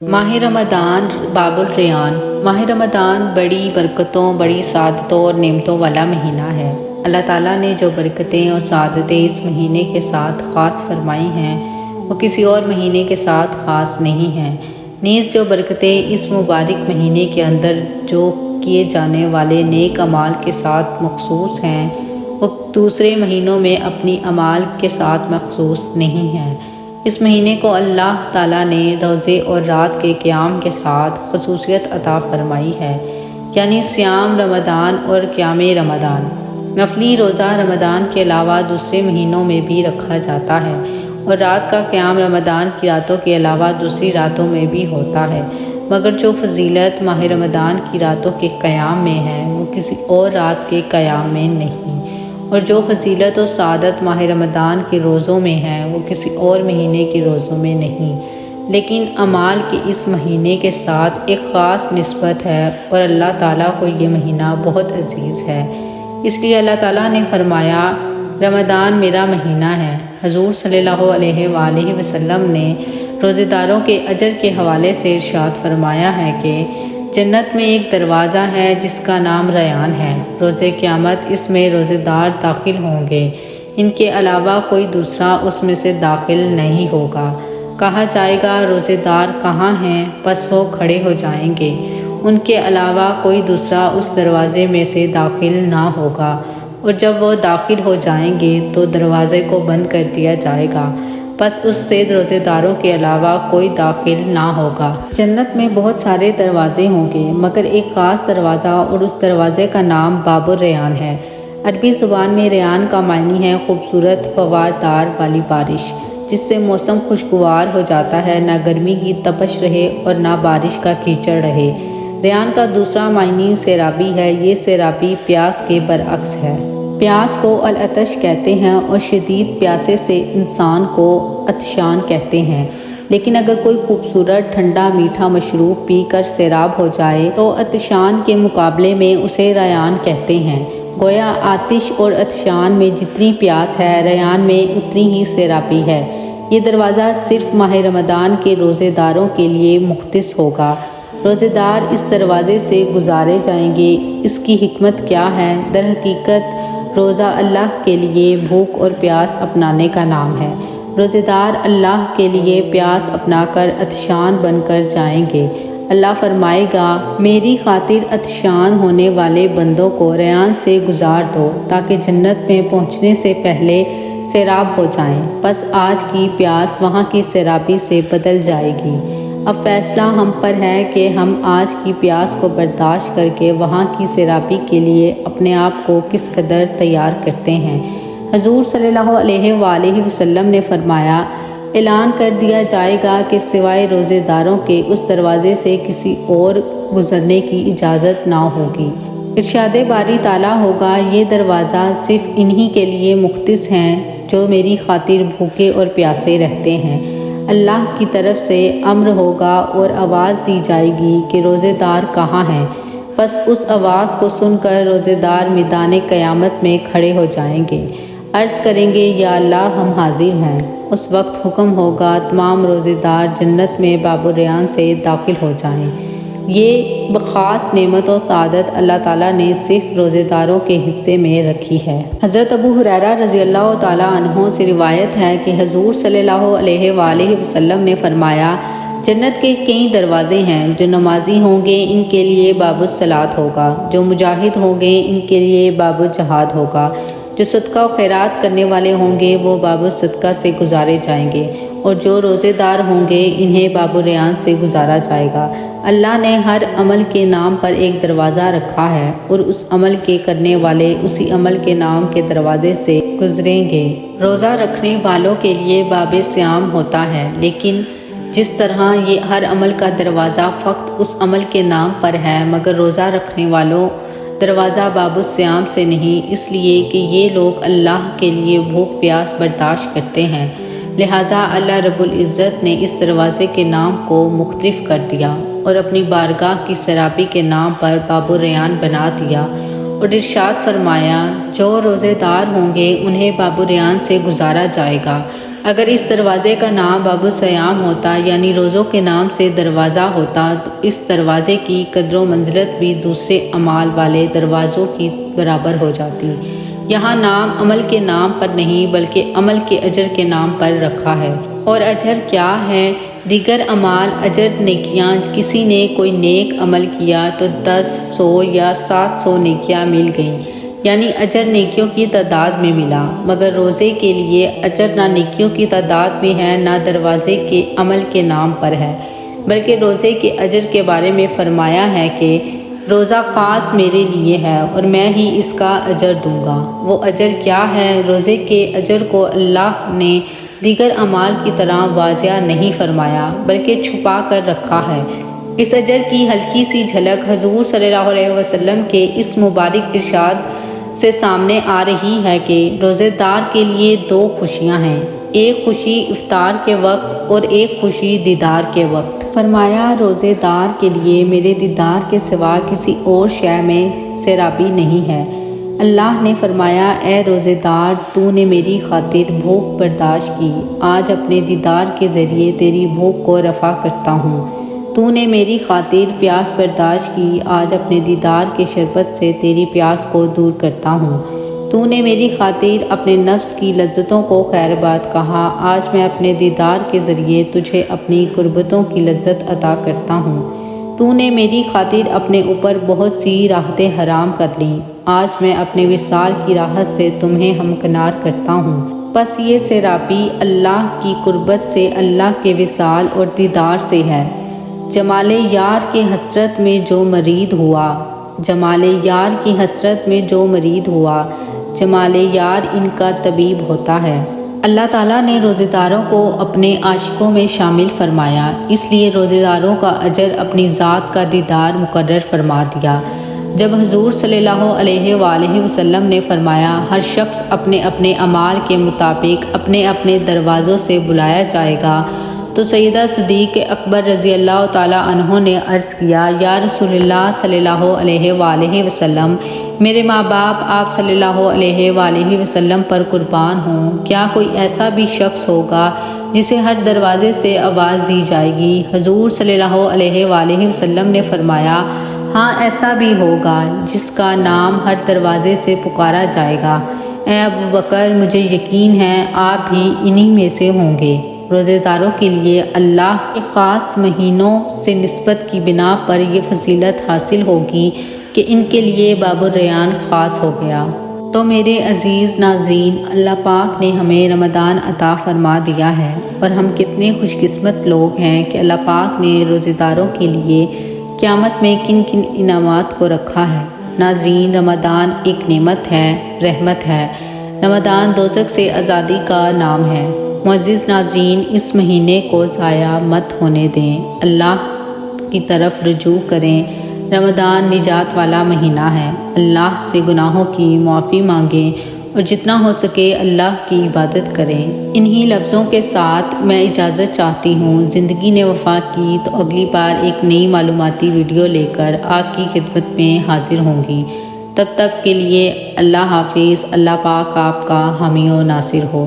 ماہ رمضان باب الریان۔ ماہ رمضان بڑی برکتوں، بڑی سعادتوں اور نعمتوں والا مہینہ ہے۔ اللہ تعالیٰ نے جو برکتیں اور سعادتیں اس مہینے کے ساتھ خاص فرمائی ہیں وہ کسی اور مہینے کے ساتھ خاص نہیں ہیں۔ نیز جو برکتیں اس مبارک مہینے کے اندر جو کیے جانے والے نیک اعمال کے ساتھ مخصوص ہیں وہ دوسرے مہینوں میں اپنی اعمال کے ساتھ مخصوص نہیں ہیں۔ اس مہینے کو اللہ تعالیٰ نے روزے اور رات کے قیام کے ساتھ خصوصیت عطا فرمائی ہے، یعنی صیام رمضان اور قیام رمضان۔ نفلی روزہ رمضان کے علاوہ دوسرے مہینوں میں بھی رکھا جاتا ہے اور رات کا قیام رمضان کی راتوں کے علاوہ دوسری راتوں میں بھی ہوتا ہے، مگر جو فضیلت ماہ رمضان کی راتوں کے قیام میں ہے وہ کسی اور رات کے قیام میں نہیں، اور جو فضیلت و سعادت ماہ رمضان کے روزوں میں ہے وہ کسی اور مہینے کے روزوں میں نہیں، لیکن اعمال کے اس مہینے کے ساتھ ایک خاص نسبت ہے اور اللہ تعالیٰ کو یہ مہینہ بہت عزیز ہے۔ اس لیے اللہ تعالیٰ نے فرمایا رمضان میرا مہینہ ہے۔ حضور صلی اللہ علیہ وآلہ وسلم نے روزے داروں کے اجر کے حوالے سے ارشاد فرمایا ہے کہ جنت میں ایک دروازہ ہے جس کا نام ریان ہے، روز قیامت اس میں روزے دار داخل ہوں گے، ان کے علاوہ کوئی دوسرا اس میں سے داخل نہیں ہوگا۔ کہا جائے گا روزے دار کہاں ہیں؟ پس وہ کھڑے ہو جائیں گے، ان کے علاوہ کوئی دوسرا اس دروازے میں سے داخل نہ ہوگا، اور جب وہ داخل ہو جائیں گے تو دروازے کو بند کر دیا جائے گا، پس اس سے روزے داروں کے علاوہ کوئی داخل نہ ہوگا۔ جنت میں بہت سارے دروازے ہوں گے مگر ایک خاص دروازہ، اور اس دروازے کا نام باب الریان ہے۔ عربی زبان میں ریان کا معنی ہے خوبصورت فواردار والی بارش، جس سے موسم خوشگوار ہو جاتا ہے، نہ گرمی کی تپش رہے اور نہ بارش کا کیچڑ رہے۔ ریان کا دوسرا معنی سیرابی ہے۔ یہ سیرابی پیاس کے برعکس ہے۔ پیاس کو العطش کہتے ہیں اور شدید پیاسے سے انسان کو عطشان کہتے ہیں، لیکن اگر کوئی خوبصورت ٹھنڈا میٹھا مشروب پی کر سیراب ہو جائے تو عطشان کے مقابلے میں اسے ریان کہتے ہیں۔ گویا آتش اور عطشان میں جتنی پیاس ہے ریان میں اتنی ہی سیرابی ہے۔ یہ دروازہ صرف ماہ رمضان کے روزے داروں کے لیے مختص ہوگا۔ روزے دار اس دروازے سے گزارے جائیں گے۔ اس کی حکمت کیا ہے؟ در حقیقت روزہ اللہ کے لیے بھوک اور پیاس اپنانے کا نام ہے۔ روزے دار اللہ کے لیے پیاس اپنا کر عطشان بن کر جائیں گے۔ اللہ فرمائے گا میری خاطر عطشان ہونے والے بندوں کو ریان سے گزار دو تاکہ جنت میں پہنچنے سے پہلے سیراب ہو جائیں، پس آج کی پیاس وہاں کی سیرابی سے بدل جائے گی۔ اب فیصلہ ہم پر ہے کہ ہم آج کی پیاس کو برداشت کر کے وہاں کی سیرابی کے لیے اپنے آپ کو کس قدر تیار کرتے ہیں۔ حضور صلی اللہ علیہ وآلہ وسلم نے فرمایا اعلان کر دیا جائے گا کہ سوائے روزے داروں کے اس دروازے سے کسی اور گزرنے کی اجازت نہ ہوگی۔ ارشاد باری تعالیٰ ہوگا یہ دروازہ صرف انہی کے لیے مختص ہیں جو میری خاطر بھوکے اور پیاسے رہتے ہیں۔ اللہ کی طرف سے امر ہوگا اور آواز دی جائے گی کہ روزے دار کہاں ہیں؟ پس اس آواز کو سن کر روزے دار میدان قیامت میں کھڑے ہو جائیں گے، عرض کریں گے یا اللہ ہم حاضر ہیں۔ اس وقت حکم ہوگا تمام روزے دار جنت میں باب الریان سے داخل ہو جائیں۔ یہ خاص نعمت و سعادت اللہ تعالیٰ نے صرف روزے داروں کے حصے میں رکھی ہے۔ حضرت ابو ہریرہ رضی اللہ تعالیٰ عنہ سے روایت ہے کہ حضور صلی اللہ علیہ وآلہ وسلم نے فرمایا جنت کے کئی دروازے ہیں، جو نمازی ہوں گے ان کے لیے باب الصلاۃ ہوگا، جو مجاہد ہوں گے ان کے لیے باب الجہاد ہوگا، جو صدقہ و خیرات کرنے والے ہوں گے وہ باب الصدقہ سے گزارے جائیں گے، اور جو روزے دار ہوں گے انہیں باب الریان سے گزارا جائے گا۔ اللہ نے ہر عمل کے نام پر ایک دروازہ رکھا ہے اور اس عمل کے کرنے والے اسی عمل کے نام کے دروازے سے گزریں گے۔ روزہ رکھنے والوں کے لیے باب صیام ہوتا ہے، لیکن جس طرح یہ ہر عمل کا دروازہ فقط اس عمل کے نام پر ہے، مگر روزہ رکھنے والوں دروازہ باب الصیام سے نہیں، اس لیے کہ یہ لوگ اللہ کے لیے بھوک پیاس برداشت کرتے ہیں، لہٰذا اللہ رب العزت نے اس دروازے کے نام کو مختلف کر دیا اور اپنی بارگاہ کی سیرابی کے نام پر باب الریان بنا دیا، اور ارشاد فرمایا جو روزے دار ہوں گے انہیں باب الریان سے گزارا جائے گا، اگر اس دروازے کا نام باب الصیام ہوتا یعنی روزوں کے نام سے دروازہ ہوتا تو اس دروازے کی قدر و منزلت بھی دوسرے اعمال والے دروازوں کی برابر ہو جاتی۔ یہاں نام عمل کے نام پر نہیں بلکہ عمل کے اجر کے نام پر رکھا ہے۔ اور اجر کیا ہے؟ دیگر اعمال اجر نیکیاں، کسی نے کوئی نیک عمل کیا تو 10، 100 یا 700 نیکیاں مل گئیں، یعنی اجر نیکیوں کی تعداد میں ملا۔ مگر روزے کے لیے اجر نہ نیکیوں کی تعداد میں ہے نہ دروازے کے عمل کے نام پر ہے، بلکہ روزے کے اجر کے بارے میں فرمایا ہے کہ روزہ خاص میرے لیے ہے اور میں ہی اس کا اجر دوں گا۔ وہ اجر کیا ہے؟ روزے کے اجر کو اللہ نے دیگر اعمال کی طرح واضح نہیں فرمایا بلکہ چھپا کر رکھا ہے۔ اس اجر کی ہلکی سی جھلک حضور صلی اللہ علیہ وسلم کے اس مبارک ارشاد سے سامنے آ رہی ہے کہ روزے دار کے لیے 2 خوشیاں ہیں، ایک خوشی افطار کے وقت اور ایک خوشی دیدار کے وقت۔ فرمایا روزے دار کے لیے میرے دیدار کے سوا کسی اور شے میں سیرابی نہیں ہے۔ اللہ نے فرمایا اے روزے دار، تو نے میری خاطر بھوک برداشت کی، آج اپنے دیدار کے ذریعے تیری بھوک کو رفع کرتا ہوں۔ تو نے میری خاطر پیاس برداشت کی، آج اپنے دیدار کے شربت سے تیری پیاس کو دور کرتا ہوں۔ تو نے میری خاطر اپنے نفس کی لذتوں کو خیر بات کہا، آج میں اپنے دیدار کے ذریعے تجھے اپنی قربتوں کی لذت عطا کرتا ہوں۔ تو نے میری خاطر اپنے اوپر بہت سی راحتیں حرام کر لیں، آج میں اپنے وصال کی راحت سے تمہیں ہمکنار کرتا ہوں۔ پس یہ سیرابی اللہ کی قربت سے، اللہ کے وصال اور دیدار سے ہے۔ جمال یار کی حسرت میں جو مرید ہوا، جمال یار کی حسرت میں جو مرید ہوا، جمال یار ان کا طبیب ہوتا ہے۔ اللہ تعالیٰ نے روزے داروں کو اپنے عاشقوں میں شامل فرمایا، اس لیے روزے داروں کا اجر اپنی ذات کا دیدار مقرر فرما دیا۔ جب حضور صلی اللہ علیہ وآلہ وسلم نے فرمایا ہر شخص اپنے اپنے اعمال کے مطابق اپنے اپنے دروازوں سے بلایا جائے گا، تو سیدہ صدیق اکبر رضی اللہ تعالیٰ عنہ نے عرض کیا یا رسول اللہ صلی اللہ علیہ وآلہ وسلم، میرے ماں باپ آپ صلی اللہ علیہ وآلہ وسلم پر قربان ہوں، کیا کوئی ایسا بھی شخص ہوگا جسے ہر دروازے سے آواز دی جائے گی؟ حضور صلی اللہ علیہ وآلہ وسلم نے فرمایا ہاں ایسا بھی ہوگا جس کا نام ہر دروازے سے پکارا جائے گا۔ اے ابو بکر، مجھے یقین ہے آپ بھی انہی میں سے ہوں گے۔ روزے داروں کے لیے اللہ کے خاص مہینوں سے نسبت کی بنا پر یہ فضیلت حاصل ہوگی کہ ان کے لیے باب الریان خاص ہو گیا۔ تو میرے عزیز ناظرین، اللہ پاک نے ہمیں رمضان عطا فرما دیا ہے اور ہم کتنے خوش قسمت لوگ ہیں کہ اللہ پاک نے روزے داروں کے لیے قیامت میں کن کن انعامات کو رکھا ہے۔ ناظرین، رمضان ایک نعمت ہے، رحمت ہے۔ رمضان دوزخ سے آزادی کا نام ہے۔ معزز ناظرین، اس مہینے کو ضائع مت ہونے دیں، اللہ کی طرف رجوع کریں۔ رمضان نجات والا مہینہ ہے، اللہ سے گناہوں کی معافی مانگیں اور جتنا ہو سکے اللہ کی عبادت کریں۔ انہی لفظوں کے ساتھ میں اجازت چاہتی ہوں۔ زندگی نے وفا کی تو اگلی بار ایک نئی معلوماتی ویڈیو لے کر آپ کی خدمت میں حاضر ہوں گی۔ تب تک کے لیے اللہ حافظ۔ اللہ پاک آپ کا حامی و ناصر ہو۔